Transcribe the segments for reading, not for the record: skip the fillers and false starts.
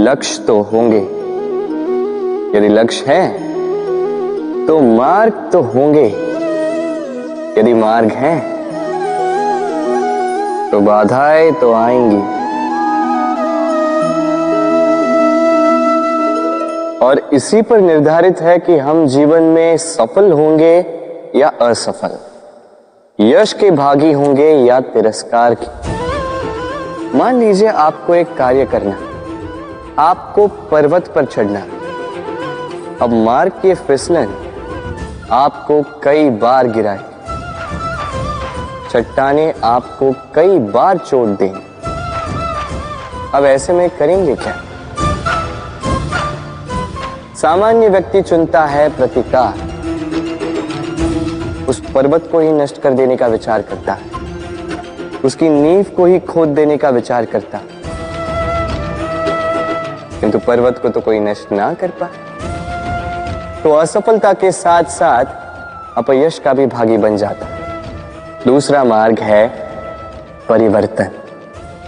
लक्ष्य तो होंगे, यदि लक्ष्य है तो मार्ग तो होंगे, यदि मार्ग है तो बाधाएं तो आएंगी। और इसी पर निर्धारित है कि हम जीवन में सफल होंगे या असफल, यश के भागी होंगे या तिरस्कार के। मान लीजिए आपको एक कार्य करना, आपको पर्वत पर चढ़ना। अब मार्ग के फिसलन आपको कई बार गिराए, चट्टानें आपको कई बार चोट दें। अब ऐसे में करेंगे क्या? सामान्य व्यक्ति चुनता है प्रतिकार, उस पर्वत को ही नष्ट कर देने का विचार करता है, उसकी नींव को ही खोद देने का विचार करता, किंतु पर्वत को तो कोई नष्ट ना कर पाए, तो असफलता के साथ साथ अपयश का भी भागी बन जाता। दूसरा मार्ग है परिवर्तन।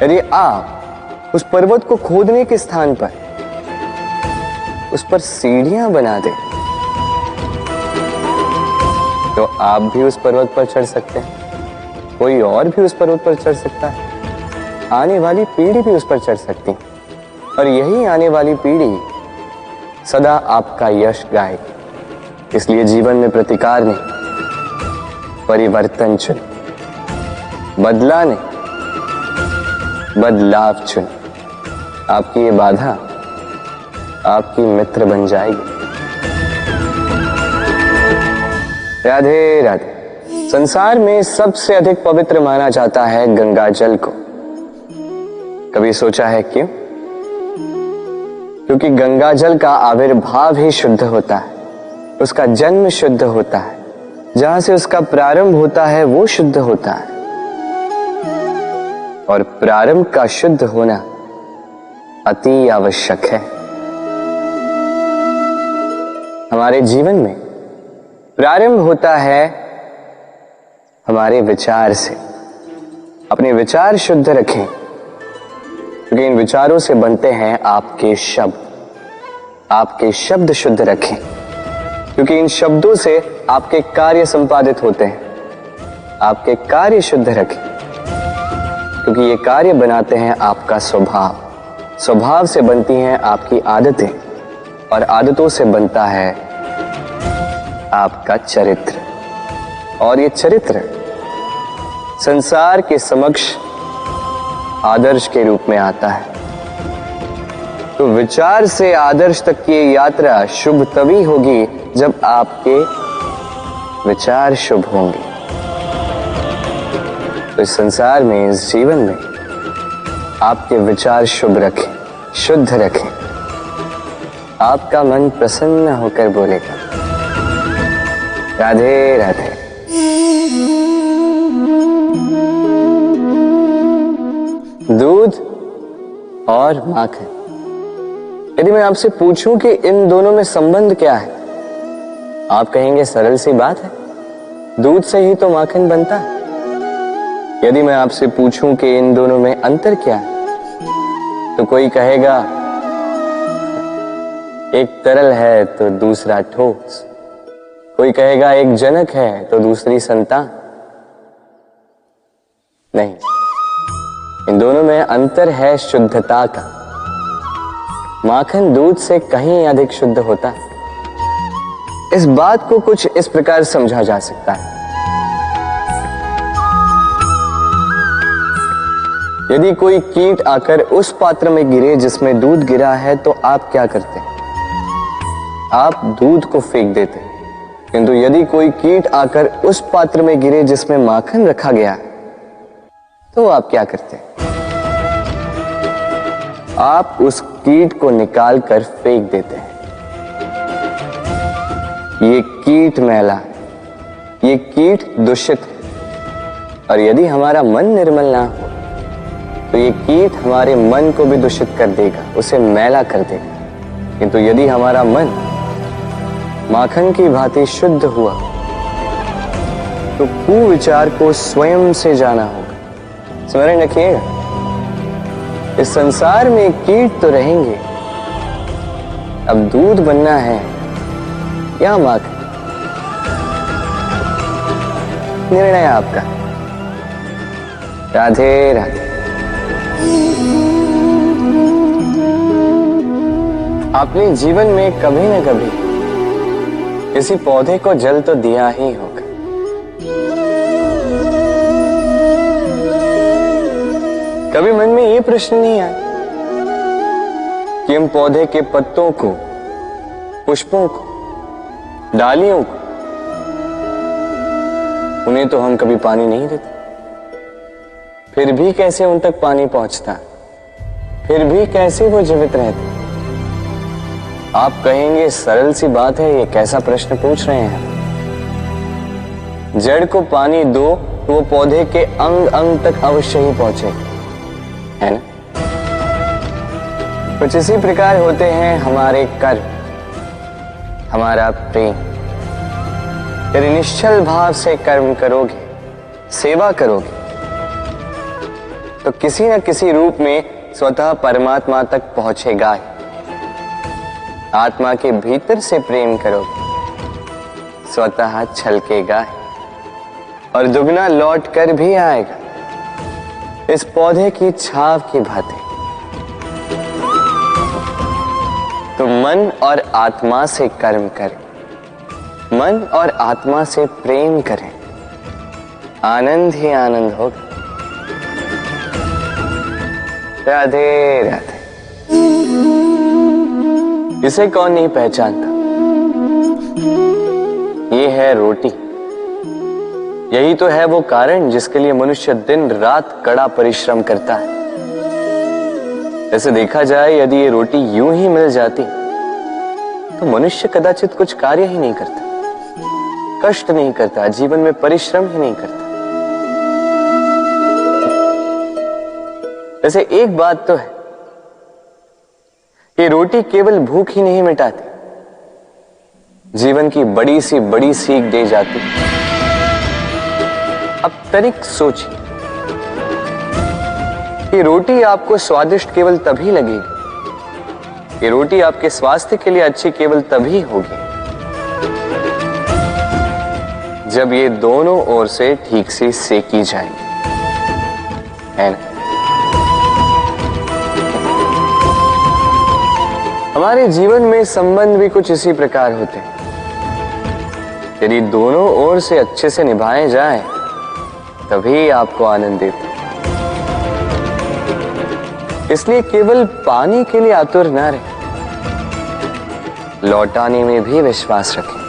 यदि आप उस पर्वत को खोदने के स्थान पर उस पर सीढ़ियां बना दें तो आप भी उस पर्वत पर चढ़ सकते हैं, कोई और भी उस पर्वत पर चढ़ सकता है, आने वाली पीढ़ी भी उस पर चढ़ सकती है, और यही आने वाली पीढ़ी सदा आपका यश गाएगी। इसलिए जीवन में प्रतिकार नहीं, परिवर्तन चुन, बदला नहीं, बदलाव चुन। आपकी ये बाधा आपकी मित्र बन जाएगी। राधे राधे। संसार में सबसे अधिक पवित्र माना जाता है गंगा जल को। कभी सोचा है क्यों? क्योंकि गंगा जल का आविर्भाव ही शुद्ध होता है, उसका जन्म शुद्ध होता है, जहां से उसका प्रारंभ होता है वो शुद्ध होता है। और प्रारंभ का शुद्ध होना अति आवश्यक है। हमारे जीवन में प्रारंभ होता है हमारे विचार से। अपने विचार शुद्ध रखें, क्योंकि इन विचारों से बनते हैं आपके शब्द। आपके शब्द शुद्ध रखें, क्योंकि इन शब्दों से आपके कार्य संपादित होते हैं। आपके कार्य शुद्ध रखें, क्योंकि ये कार्य बनाते हैं आपका स्वभाव। स्वभाव से बनती हैं आपकी आदतें, और आदतों से बनता है आपका चरित्र। और ये चरित्र संसार के समक्ष आदर्श के रूप में आता है। तो विचार से आदर्श तक की यात्रा शुभ तभी होगी जब आपके विचार शुभ होंगे। तो इस संसार में, इस जीवन में आपके विचार शुभ रखें, शुद्ध रखें। आपका मन प्रसन्न होकर बोलेगा राधे राधे। दूध और माखन। यदि मैं आपसे पूछूं कि इन दोनों में संबंध क्या है, आप कहेंगे सरल सी बात है, दूध से ही तो माखन बनता है। यदि मैं आपसे पूछूं कि इन दोनों में अंतर क्या है, तो कोई कहेगा एक तरल है तो दूसरा ठोस, कोई कहेगा एक जनक है तो दूसरी संतान। नहीं, इन दोनों में अंतर है शुद्धता का। माखन दूध से कहीं अधिक शुद्ध होता है। इस बात को कुछ इस प्रकार समझा जा सकता है। यदि कोई कीट आकर उस पात्र में गिरे जिसमें दूध गिरा है, तो आप क्या करते हैं? आप दूध को फेंक देते हैं। किंतु यदि कोई कीट आकर उस पात्र में गिरे जिसमें माखन रखा गया, तो आप क्या करते हैं? आप उस कीट को निकाल कर फेंक देते हैं। ये कीट मैला, ये कीट दूषित है। और यदि हमारा मन निर्मल ना हो, तो ये कीट हमारे मन को भी दूषित कर देगा, उसे मैला कर देगा। किंतु यदि हमारा मन माखन की भांति शुद्ध हुआ, तो कुविचार को स्वयं से जाना होगा। स्मरण रखिएगा, इस संसार में कीट तो रहेंगे, अब दूध बनना है या माखन, निर्णय आपका। राधे राधे। आपने जीवन में कभी न कभी किसी पौधे को जल तो दिया ही होगा। कभी मन में ये प्रश्न नहीं आया कि हम पौधे के पत्तों को, पुष्पों को, डालियों को, उन्हें तो हम कभी पानी नहीं देते, फिर भी कैसे उन तक पानी पहुंचता, फिर भी कैसे वो जीवित रहते। आप कहेंगे सरल सी बात है, ये कैसा प्रश्न पूछ रहे हैं। जड़ को पानी दो तो वो पौधे के अंग अंग तक अवश्य ही पहुंचे, है ना। कुछ इसी प्रकार होते हैं हमारे कर्म, हमारा प्रेम। यदि निश्चल भाव से कर्म करोगे, सेवा करोगे, तो किसी न किसी रूप में स्वतः परमात्मा तक पहुंचेगा ही। आत्मा के भीतर से प्रेम करोगे, स्वतः छलकेगा ही और दुगना लौट कर भी आएगा, इस पौधे की छाव की भांति। तो मन और आत्मा से कर्म करें, मन और आत्मा से प्रेम करें, आनंद ही आनंद होगा। राधे राधे। इसे कौन नहीं पहचानता, ये है रोटी। यही तो है वो कारण जिसके लिए मनुष्य दिन रात कड़ा परिश्रम करता है। ऐसे देखा जाए, यदि ये रोटी यूं ही मिल जाती तो मनुष्य कदाचित कुछ कार्य ही नहीं करता, कष्ट नहीं करता, जीवन में परिश्रम ही नहीं करता। वैसे एक बात तो है कि रोटी केवल भूख ही नहीं मिटाती, जीवन की बड़ी सी बड़ी सीख दे जाती। अब तनिक सोचिए कि रोटी आपको स्वादिष्ट केवल तभी लगेगी, कि रोटी आपके स्वास्थ्य के लिए अच्छी केवल तभी होगी जब ये दोनों ओर से ठीक से सेकी जाएगी, है ना। हमारे जीवन में संबंध भी कुछ इसी प्रकार होते हैं। यदि दोनों ओर से अच्छे से निभाए जाए तभी आपको आनंद देते। इसलिए केवल पानी के लिए आतुर ना रहे, लौटाने में भी विश्वास रखें।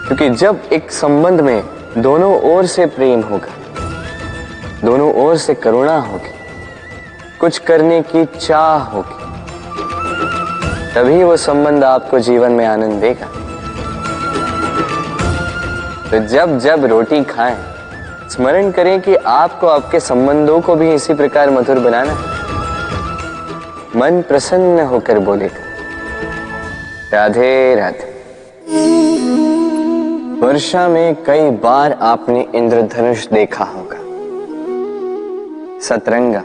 क्योंकि जब एक संबंध में दोनों ओर से प्रेम होगा, दोनों ओर से करुणा होगी, कुछ करने की चाह होगी, तभी वो संबंध आपको जीवन में आनंद देगा। तो जब जब रोटी खाएं, स्मरण करें कि आपको आपके संबंधों को भी इसी प्रकार मधुर बनाना है। मन प्रसन्न होकर बोलेगा, राधे राधे। वर्षा में कई बार आपने इंद्रधनुष देखा होगा, सतरंगा,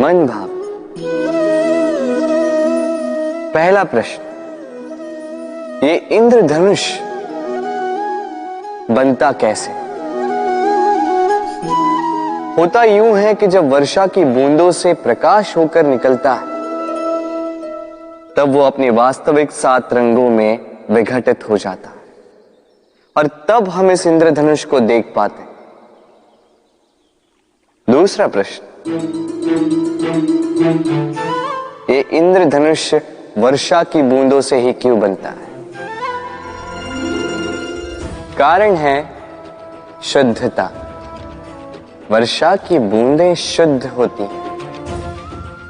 मन भाव। पहला प्रश्न, ये इंद्रधनुष बनता कैसे? होता यूं है कि जब वर्षा की बूंदों से प्रकाश होकर निकलता है, तब वो अपने वास्तविक 7 रंगों में विघटित हो जाता है और तब हम इस इंद्रधनुष को देख पाते हैं। दूसरा प्रश्न, ये इंद्रधनुष वर्षा की बूंदों से ही क्यों बनता है? कारण है शुद्धता। वर्षा की बूंदें शुद्ध होती हैं,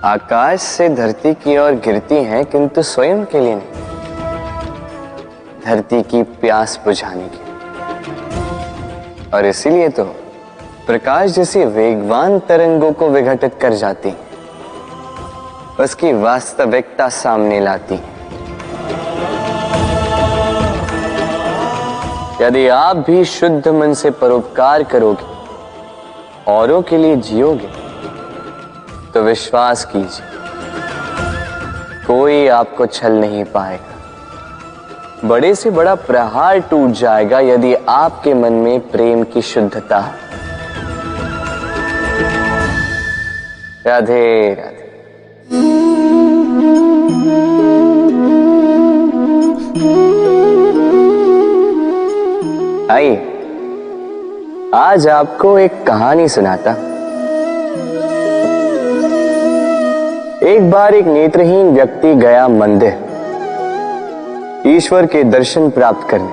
आकाश से धरती की ओर गिरती हैं, किंतु स्वयं के लिए नहीं, धरती की प्यास बुझाने के लिए। और इसीलिए तो प्रकाश जैसी वेगवान तरंगों को विघटित कर जाती है, उसकी वास्तविकता सामने लाती है। यदि आप भी शुद्ध मन से परोपकार करोगे, औरों के लिए जियोगे, तो विश्वास कीजिए कोई आपको छल नहीं पाएगा। बड़े से बड़ा प्रहार टूट जाएगा यदि आपके मन में प्रेम की शुद्धता है। राधे राधे। आइए, आज आपको एक कहानी सुनाता। एक बार एक नेत्रहीन व्यक्ति गया मंदिर ईश्वर के दर्शन प्राप्त करने।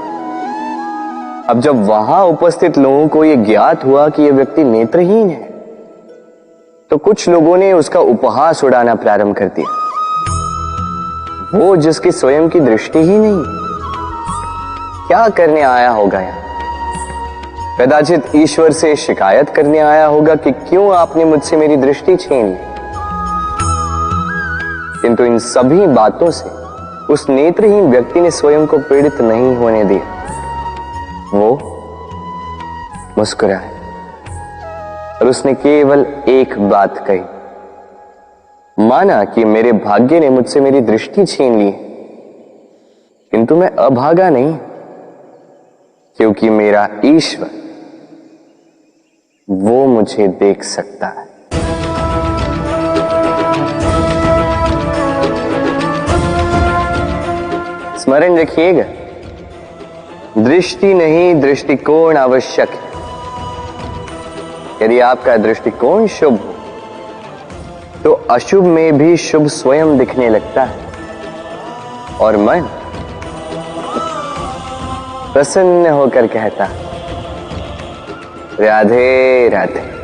अब जब वहां उपस्थित लोगों को यह ज्ञात हुआ कि यह व्यक्ति नेत्रहीन है, तो कुछ लोगों ने उसका उपहास उड़ाना प्रारंभ कर दिया। वो जिसकी स्वयं की दृष्टि ही नहीं, क्या करने आया होगा यहाँ? कदाचित ईश्वर से शिकायत करने आया होगा कि क्यों आपने मुझसे मेरी दृष्टि छीन ली। किंतु इन सभी बातों से उस नेत्रहीन व्यक्ति ने स्वयं को पीड़ित नहीं होने दिया। वो मुस्कुराया और उसने केवल एक बात कही, माना कि मेरे भाग्य ने मुझसे मेरी दृष्टि छीन ली, किंतु मैं अभागा नहीं, क्योंकि मेरा ईश्वर वो मुझे देख सकता है। स्मरण रखिएगा, दृष्टि नहीं दृष्टिकोण आवश्यक है। यदि आपका दृष्टिकोण शुभ हो तो अशुभ में भी शुभ स्वयं दिखने लगता है और मन प्रसन्न होकर कहता, राधे राधे।